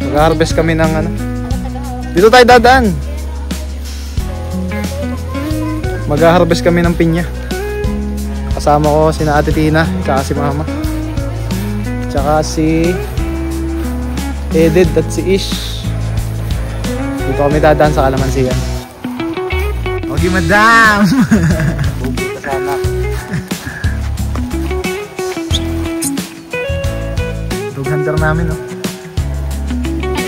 Mag-harvest kami ng ano. Dito tayo dadaan. Mag-harvest kami ng pinya. Kasama ko si Ate Tina, tsaka si Mama. Tsaka si Edith at si Ish. Dito kami dadaan sa kalamansigan. Okay, madam! Bubuta sana. Dog hunter namin, oh.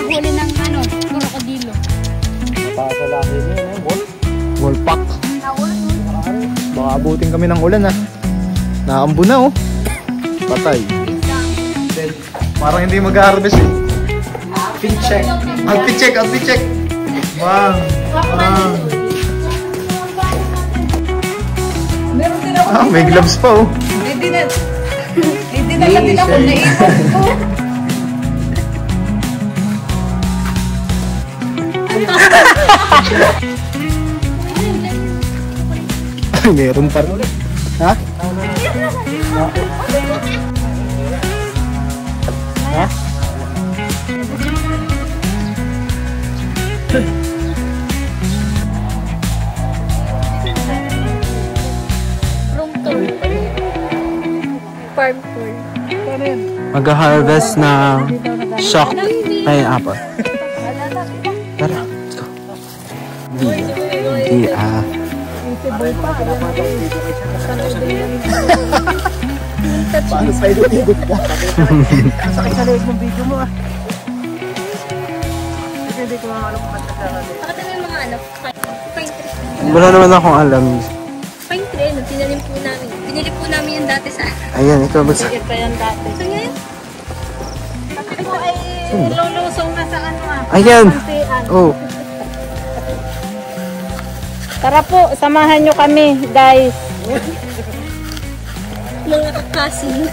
Huli ng ano, krokodilo. Mataas sa lahi niya, wolfpack. Baka abutin kami ng ulan, ha. Naambo na, oh. Patay. Parang hindi mag-harvest, eh. Outfit check. Outfit check. Wow. Wow. Ah, may gloves pa, oh. Hindi na natin ako naipon ko. Meron pa rin. Ha? Ha? Room tour. Farm tour. Mag-harvest na shocked pineapple. Tara, let's go. Di paano sa idot ka? Sakit sa leeg ng video mo, ah. Hindi ko alam kung Bakit na yung mga ano? Pine tree. Wala naman akong alam. Pine tree, no? Tinanim po namin. Pinili po namin yung dati sa... Ayan, ikaw ba sa... Pinili pa yan dati. So ngayon? Kasi po ay lulusong na sa ano, ah. Ayan! Oh. Tara po, samahan nyo kami, guys. Mga kakasin.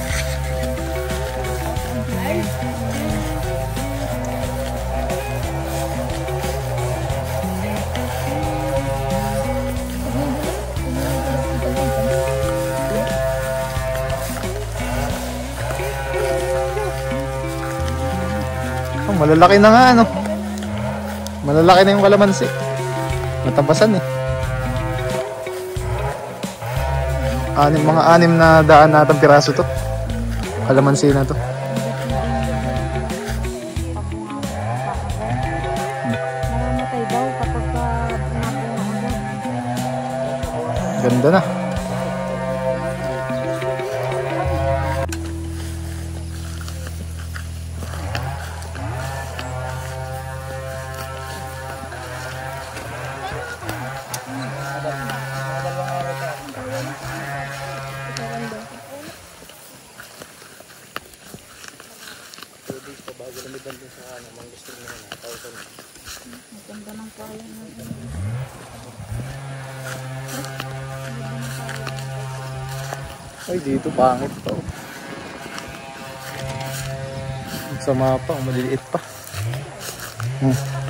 Oh, malalaki na nga, ano. Malalaki na yung kalamansi. Matabasan, eh. Mga 6 na daan natang piraso to. Kalamansi na to. Namamatay daw kapag Ganda na. Ganda ng kaya natin. Ay, dito pangit pa. Sama pa, maliliit pa.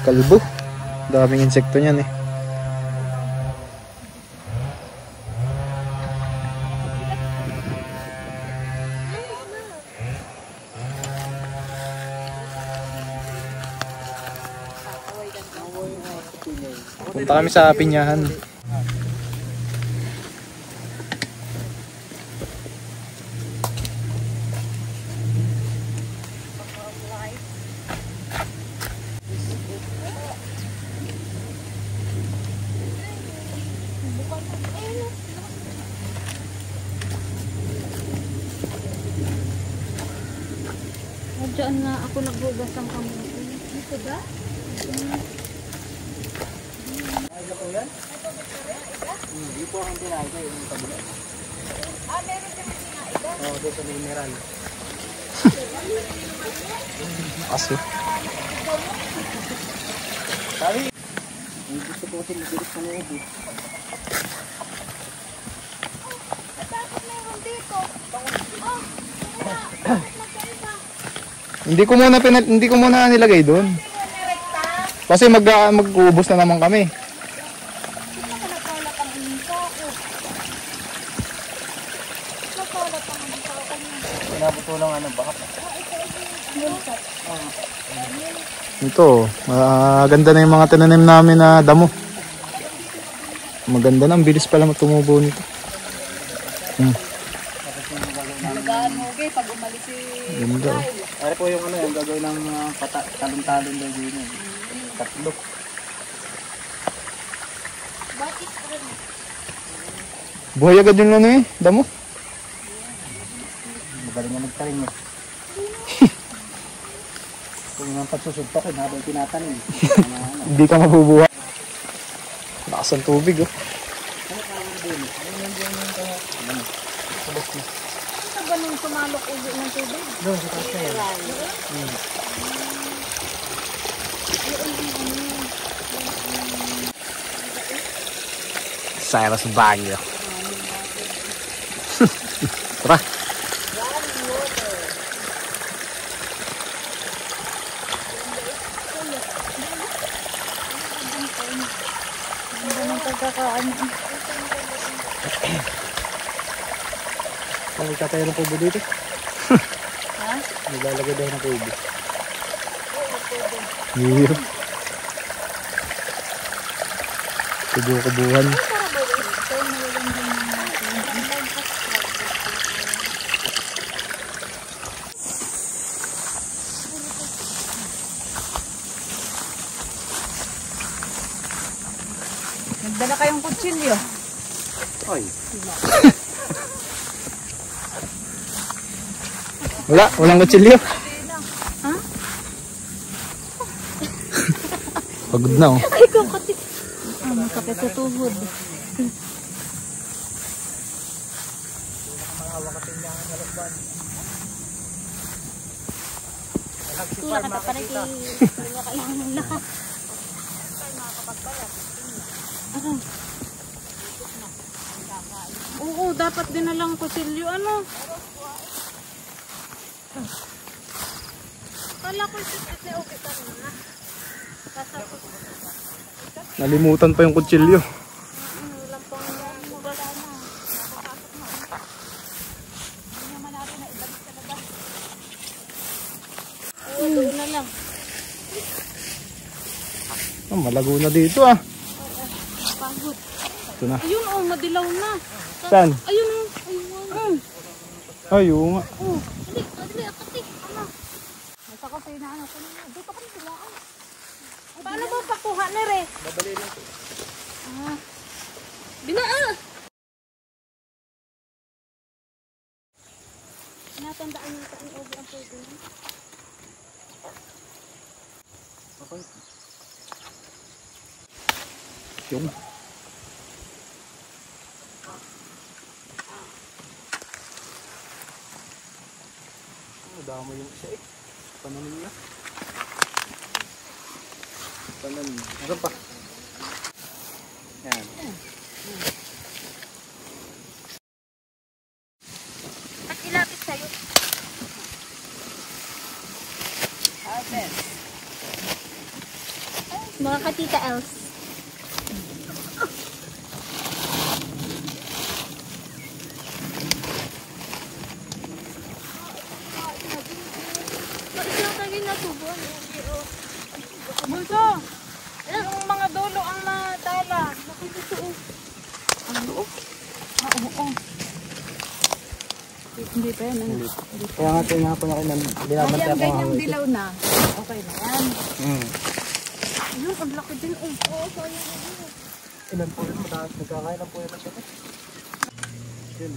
Kalbo. Daming insekto niyan, eh. Punta kami sa pinyahan. Diyan na ako nagbugas ng kamote. Dito ba? Hindi po ang tinaga yung kabila. Ah, meron din tinaga? Oo, doon sa mineral. Aso. Sabi, hindi gusto po kasi mabilis na nyo. Dapat meron dito. Hindi ko muna nilagay doon. Kasi mag-uubos na naman kami. Pinabuto lang baka. Ito, maganda na yung mga tinanim namin na damo. Maganda na, ang bilis pala tumubo nito. Magaan mo, okay, pag umalis si Ganda. Ari po yung ano, yung gagawin ng talon-talon daw din. Tatlo. Bakit? Buhay agad yung ano eh, damo. Magaling na nagtaring eh. Kung yung pagsusuntokin habang tinatanim. Hindi ka mabubuhay. Lakas ang tubig oh. Sa ganun sumalok ulo ng tubig? Doon, sa taas na yan. Cyrus Baguio. Tara. Magkatayo ng kubo dito. Ha? Nilalagay daw ng kubo. Iyo. Kubo-kubuhan. Nagdala kayong kutsilyo. Oy. Walang kutsilyo. Ha? Pagod na oh. Ay, kakati. Makapit sa tuhod. Tula ka pa rin tula ka lang muna. Oo, dapat din na lang kusilyo. Ano? Kala ko sisit na okay ka na. Nalimutan pa yung kutsilyo. Walang pang wala na. Nakapasok na. Hindi naman natin na ibalik sa labas. Oo, doon na lang. Oh, malago na dito ah. Pagod. Ito na. Ayun, oh, madilaw na. Saan? Ayun, oh. Ayun. Ay, oo nga. Oh, dali, akati. Ano? Nasa kasi na ano. Dito ka na silaan. Paano ba pakuha na rin? Babali lang po. Binaa! Natandaan nyo ang obi ang pwede. Okay. Yung. Damo yung isa eh. Pananin na. Pananin. Meron pa. Yan. At ilapit sa'yo. Mga katita else. Bunso! Yung mga dulo ang madala. Ang loob? Oo. Hindi pa yan. Kaya nga tinapon ako ng binabantay ako Ganyang dilaw na. Okay na yan. Yun, ang laki din. Oo, sayang na din. Ilan po yun? Nagkakain lang po yun na siya. Yun,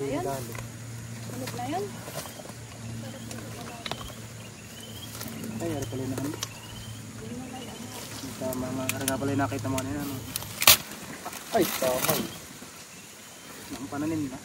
Ayan. Ulit na yun. Ay, ari pala na ano. Ari nga pala yung nakita mo kanina. Ano? Ay, tama. Ang pananim na.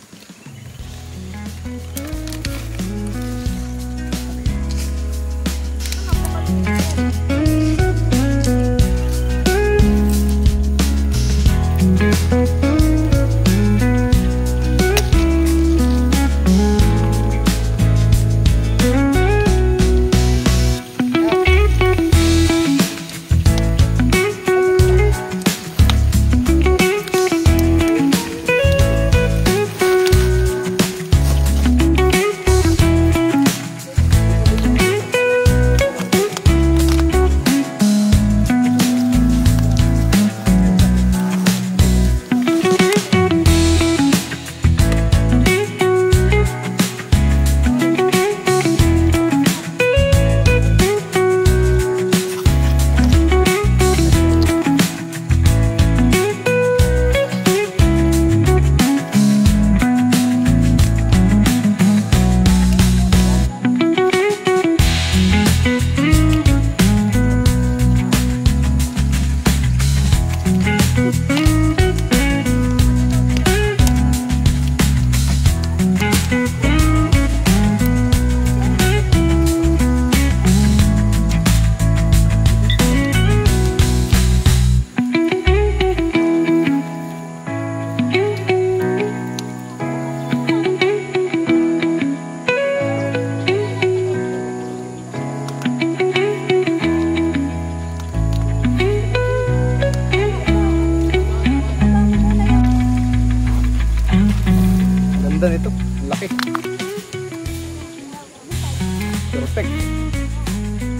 Perfect.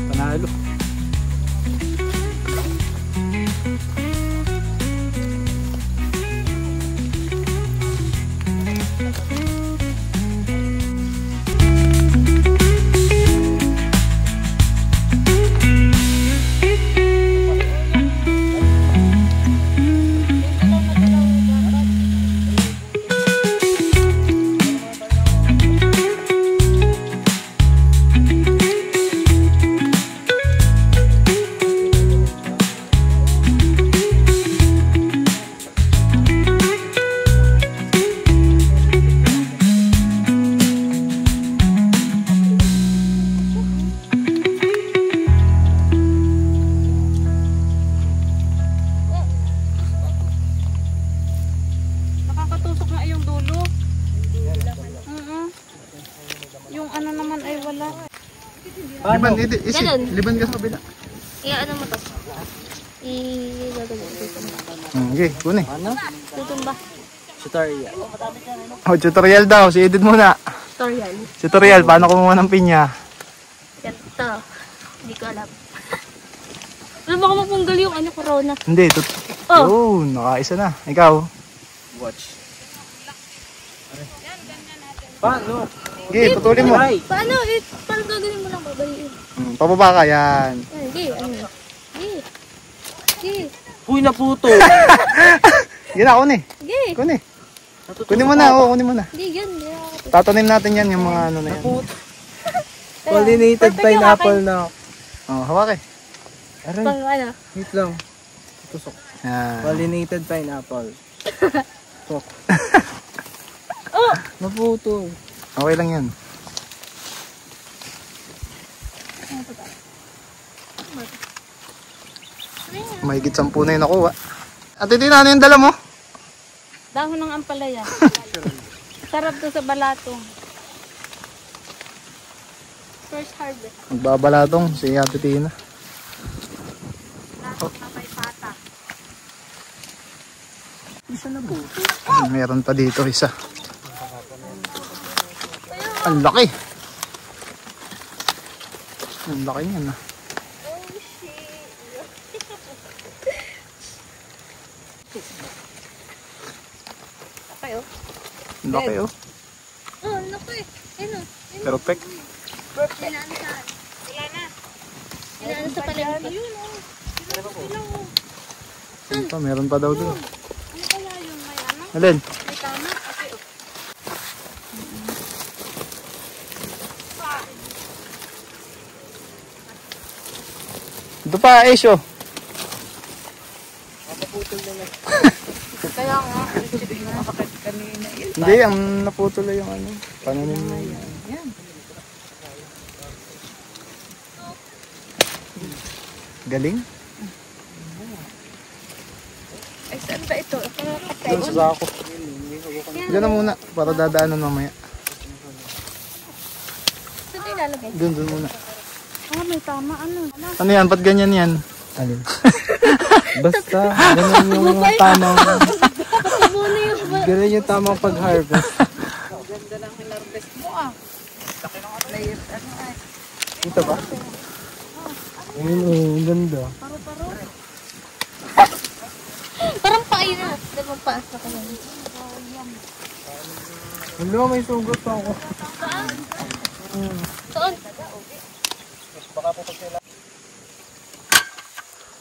Panalo. Nakakatusok nga yung dulo. Yung ano naman ay wala. Liban, isi. Ganun. Liban ka sa kabila. Ano mo to? Gagawin. Tutumba. Okay, kunin. Tutumba. Tutorial. Oh, tutorial daw. Si Edith muna. Tutorial. Tutorial, paano kumuha ng pinya? Ganito. Hindi ko alam. Alam baka mapunggal yung ano, corona. Hindi, Oh. Yun, nakaisa na. Ikaw? Watch. Paano? Okay, putulin mo. Paano? Paano gagawin mo lang babaliin? Pababa ka, yan. Sige, ano? Sige. Uy, naputo. Yan na, kunin. Sige. Kunin. Kunin mo na, kunin mo na. Hindi, yan. Tatanim natin yan, yung mga ano na yan. Pollinated pineapple na. Oh, hawak eh. Aray, Pang ano? wait lang. Tusok. Yan. Pollinated pineapple. Tok. Oh! Naputo. Okay lang yan. Mahigit 10 na yun nakuha. Ate Tina, ano yung dala mo? Dahon ng ampalaya. Sarap to sa balatong. First harvest. Magbabalatong si Ate Tina. Dahon na may pata. Isa na po. Meron pa dito isa. Ang laki. Ang laki niyan ah. Oh shit. Kayo? Ang laki oh. Oh, naku eh. Ano? Perfect. Inaano saan? Wala na. Inaano sa palengke. Meron pa daw doon. Ano kaya yung may ano? Alin? May tama? Okay, oh. Ito pa, Ace oh. Kaya nga, kanina. Hindi, ang naputol lang yung ano. Pananim mo yan. Galing. Ay, saan ba ito? Doon sa sako. Diyan na muna, para dadaanan mamaya. Saan tayo lalagay? Doon muna. Ah, may tama. Ano? Ano yan? Ba't ganyan yan? Alin? Basta, ganun yung tamang, Muna yung ganun yung tamang pag-harvest. ganda lang hinarvest mo ah. Layers ano ay. Dito ba? Ayun oh, ang ganda. Paro-paro. Parang pain na. Dalawang paas na ka lang. Wala, may sugot ako. Saan?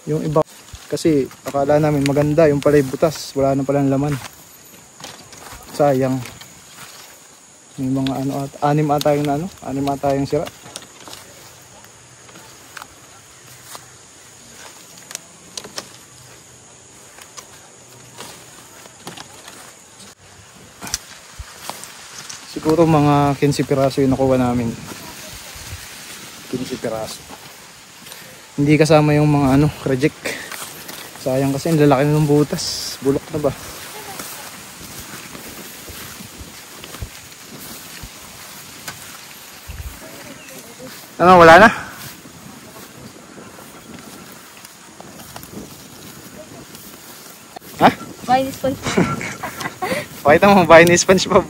Yung iba, kasi akala namin maganda, yung pala'y butas, wala na palang laman. Sayang. May mga ano, anim ata yung ano, anim ata yung sira. Siguro mga 15 piraso yung nakuha namin. 15 piraso. Hindi kasama yung mga ano, reject. Sayang kasi ang lalaki ng butas. Bulok na ba? Ano, wala na? Ha? Bahay ni Sponge. Pakita mo, bahay ni SpongeBob.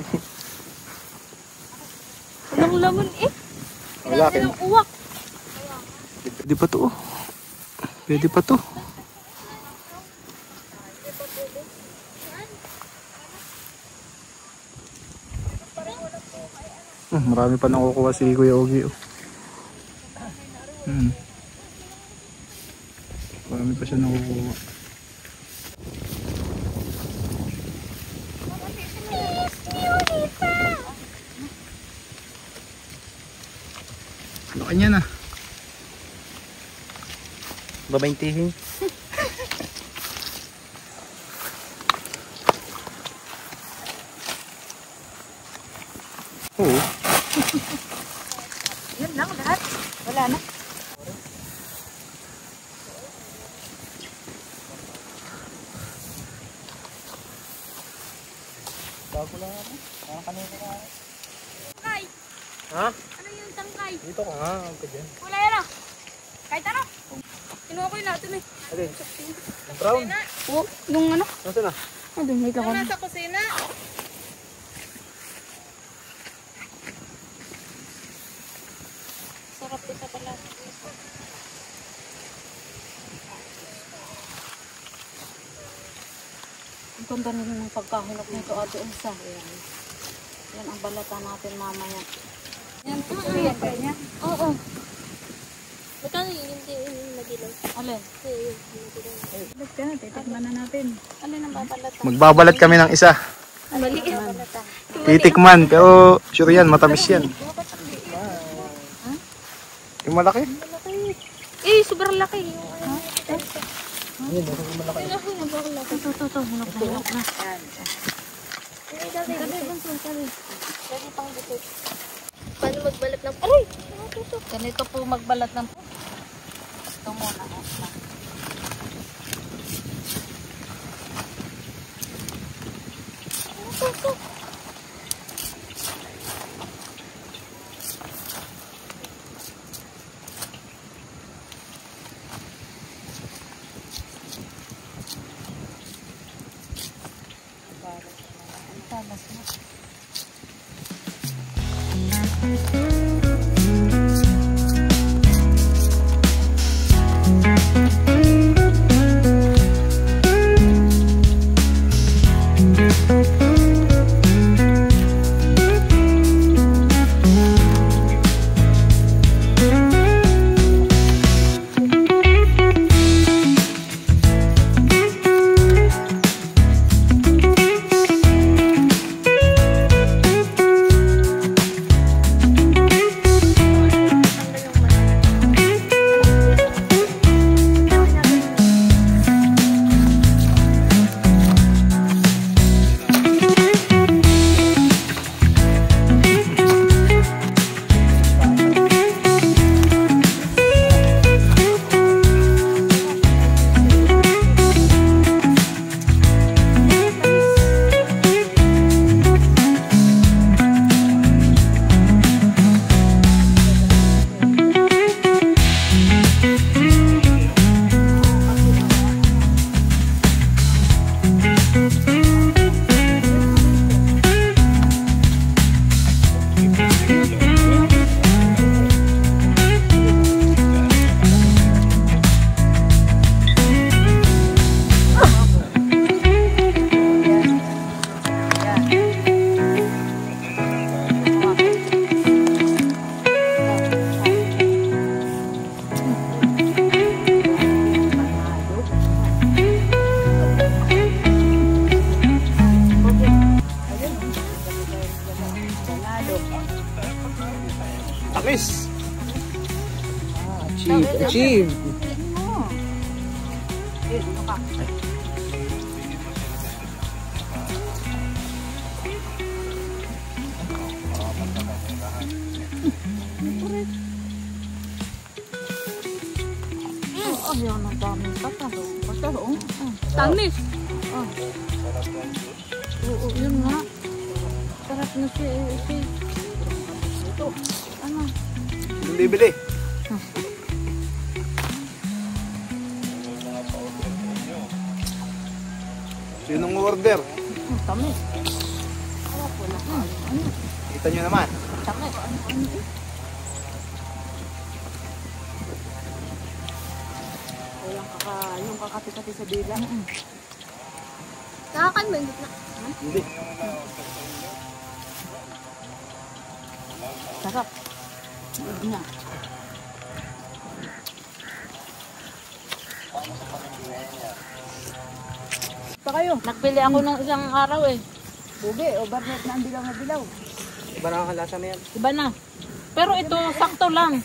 Walang laman eh. Wala, Ng uwak. Pwede pa to. Pwede pa to. Marami pa nakukuha si Kuya Ogie. Marami pa siya nakukuha. Laki niya na. Babaintihin. Oo. Yun lang lahat. Wala na. Bago lang ako. Kanina ka. Tangkay. Ha? Ano yung tangkay? Dito ka nga. Ang ka dyan. Wala yan ah. Kahit ano. Kinuha ko yung natin eh. Alin? Brown? Oo, yung ano. Nasaan na? Ah, dun, wait lang ako. Nasa kusina. Sarap ito pala. Ang ganda nila ng pagkahulog nito Ate Elsa. Yan ang balata natin mamaya. Yan po. Yan kaya niya? Oo. Magkano yun? Hindi yung madilaw. Alin? Yung madilaw. Ba't ka na? Titikman na natin. Alin ang babalata? Magbabalat kami ng isa. Mali ang babalata. Titikman. Pero sure yan, matamis yan. Yung malaki. Eh, sobrang laki. Yung ano. Ito. Hulog na. Ay, dali. Dali pang butot. Paano magbalat ng... Aray! Ganito po magbalat ng... Ito muna. Talas na. Tamis. Achieve. Yan ang daming patalo. Patalo. Tamis. Oo, yun nga. Sarap na siya eh. Ito. Ano? Yung bibili. Sinong order? Tamis. Kita nyo naman. Tamis. yung kakati-kati sa dila. Nakakain ba yung gitna? Hindi. Sarap. Huwag na. Pa kayo. Nagpili ako ng isang araw eh. Bugi, overnight na ang dilaw na dilaw. Iba na ang kalasa na yan. Iba na. Pero ito, sakto lang.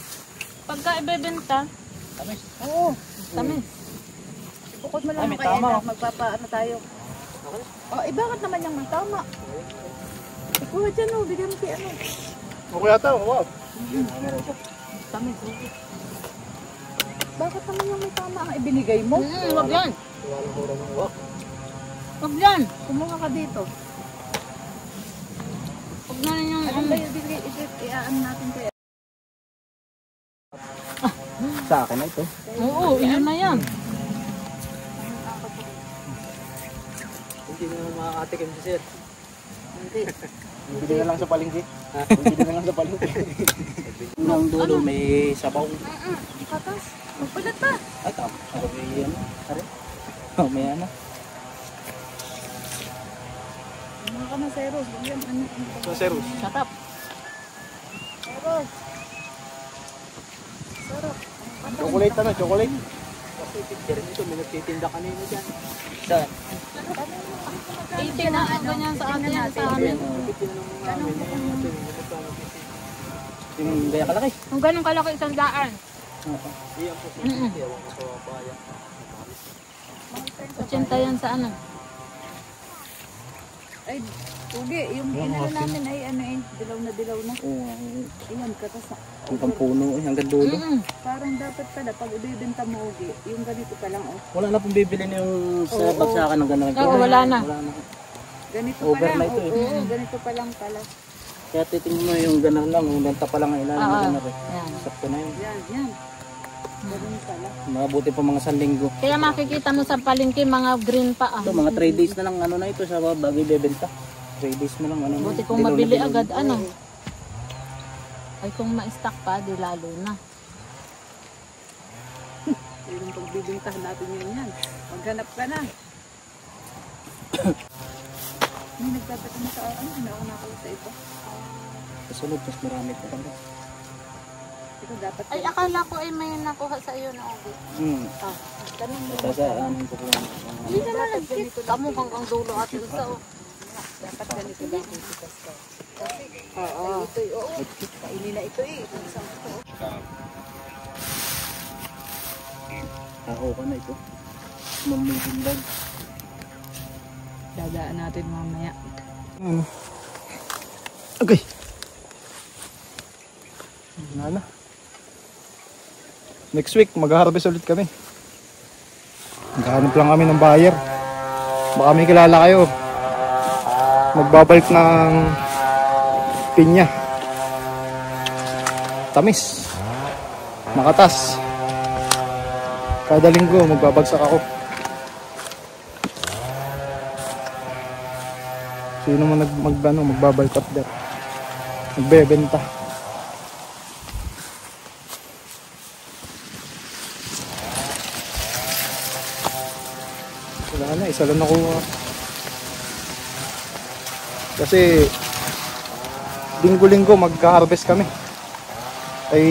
Pagka ibebenta, Tamis. Oo. tamis. Bukod mo lang Ay, may kay tama. Eda, magpapaano tayo. Oh, bakit naman yung may tama? Kuha dyan o, bigyan mo kay ano. Okay yata, wow. Tamis. Bakit naman yung may tama ang ibinigay mo? Wag yan. Wag yan. Kumuha ka dito. Wag na rin yung Ano ba yung bigay? Iaan natin kaya. Sa akin na ito. Oo, yun na yan. Hindi na makakatikim si sir. Hindi. Hindi na lang sa palengke. Hindi na lang sa palengke. Nang dulo may sabaw. Katas. Magpalat pa. Ay, tama. Ano may ano? Are? Oh, may ano? Mga ka na, Seros. Bigyan, ano? So, sir. Sarap. Seros. Sarap. Chocolate ano? Chocolate? Kasi picture nito, may nagtitinda kanina dyan. Saan? 80 na ang ganyan sa atin sa amin. Yung gaya kalaki. Kung ganun kalaki, 100. Iyan po siya. Mm-mm. Iyawan ko sa bayan. 80 yan sa ano. Ay, Ugi, yung inano namin ay ano eh, dilaw na. Oo. Iyan, katas na. Hanggang puno eh, hanggang dulo. Parang dapat pala, pag ibibenta mo Ugi, yung ganito pa lang oh. Wala na pong bibili na yung sa bagsakan ng gano'n. Oo, wala na. Wala na. Ganito pa lang, Overnight to eh. oo, ganito pa lang pala. Kaya titingnan mo yung gano'n lang, yung benta pa lang ang ilalim ng gano'n eh. Ayan. Sakto na yun. Yan. Ganun pala. Mabuti pa mga 1 linggo. Kaya makikita mo sa palengke, mga green pa ah. Ito, mga 3 days na lang ano na ito sa bago ibebenta. 3 days na lang ano. Buti kung Dilaw na mabili dilaw. agad, ano. Ay kung ma-stock pa, di lalo na. Yung pagbibintahan natin yan. Maghanap ka na. May nagtatanong sa akin, hindi ako nakuha sa ito. Kasunod, mas marami pa pala. Ito dapat Ay, akala ko ay may nakuha sa iyo na Obi. Ganun mo. Kasi anong ko kung Hindi naman nag-kiss. Kamo hanggang dulo at isa. dapat ganito lang titikas ka. Kasi, ito oo. Kainin na ito eh. Isang ito. ako ka na ito. Mamutindag. Dadaan natin mamaya. Okay. Wala na. Next week, mag-harvest ulit kami. Maghanap lang kami ng buyer. Baka may kilala kayo. Magbabalik ng pinya. Tamis. Makatas. Kada linggo, magbabagsak ako. Sino man magbabalik up there. Magbebenta. Wala na, isa lang nakuha. Kasi linggo-linggo magka-harvest kami. Ay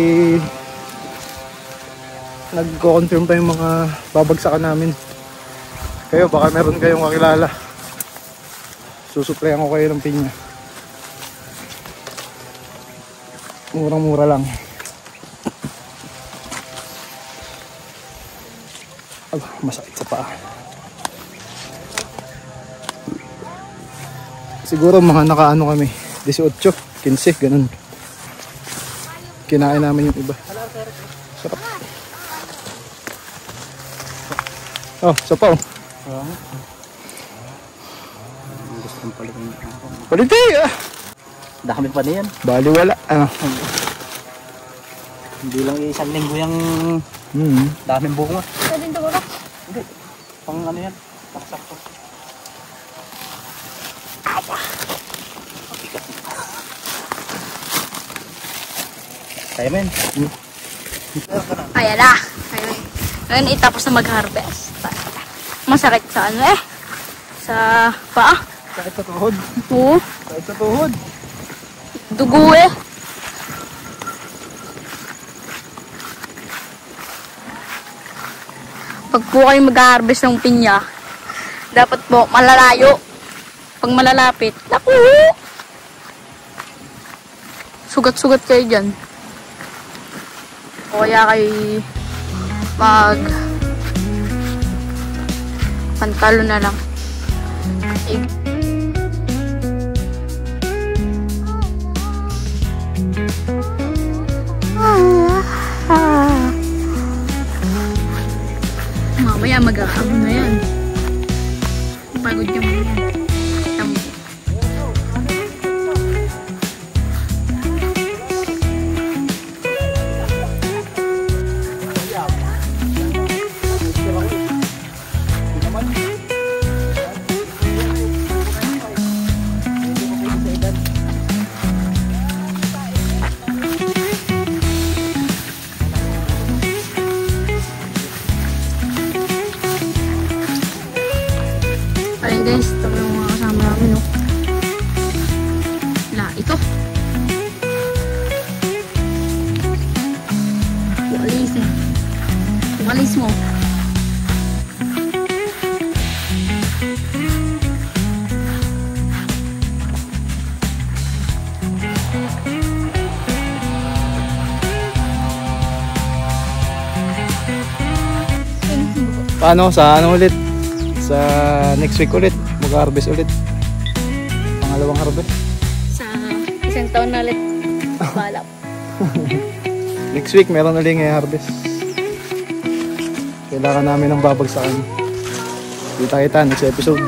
nagko-confirm pa yung mga babagsakan namin. Kayo baka meron kayong kakilala. Susuplayan ko kayo ng pinya. Murang-mura lang. Masakit sa paa. Siguro mga nakaano kami 18, 15, ganun. Kinain namin yung iba. Sarap. Oh, sapaw. Gusto kong palitin. Paliti! Ah! Dami pa na yan. Bali wala. Hindi lang isang linggo yung daming bunga. Pwede ito wala? Hindi. Pang ano yan. Paksakto. Kaya men. Kaya na. Ngayon itapos na mag-harvest. Masakit sa ano eh. Sa paa. Kahit sa tuhod. Oo. Kahit sa tuhod. Dugo eh. Pag po kayo mag-harvest ng pinya, dapat po malalayo. Pag malalapit, naku! Sugat-sugat kayo dyan. O kaya kayo pantalo na lang. Mamaya mag-aamo na yan. Pagod yung tamo. Ayun guys, ito yung mga kasama namin, no? Ito. Walis eh. Walis mo. Paano? Sa ano ulit? Sa next week ulit. Mag-harvest ulit. Pangalawang harvest. Sa isang taon na ulit. Balap. Next week meron ulit ngayon harvest. Kailangan namin ng babagsakan. Kita-kita next episode.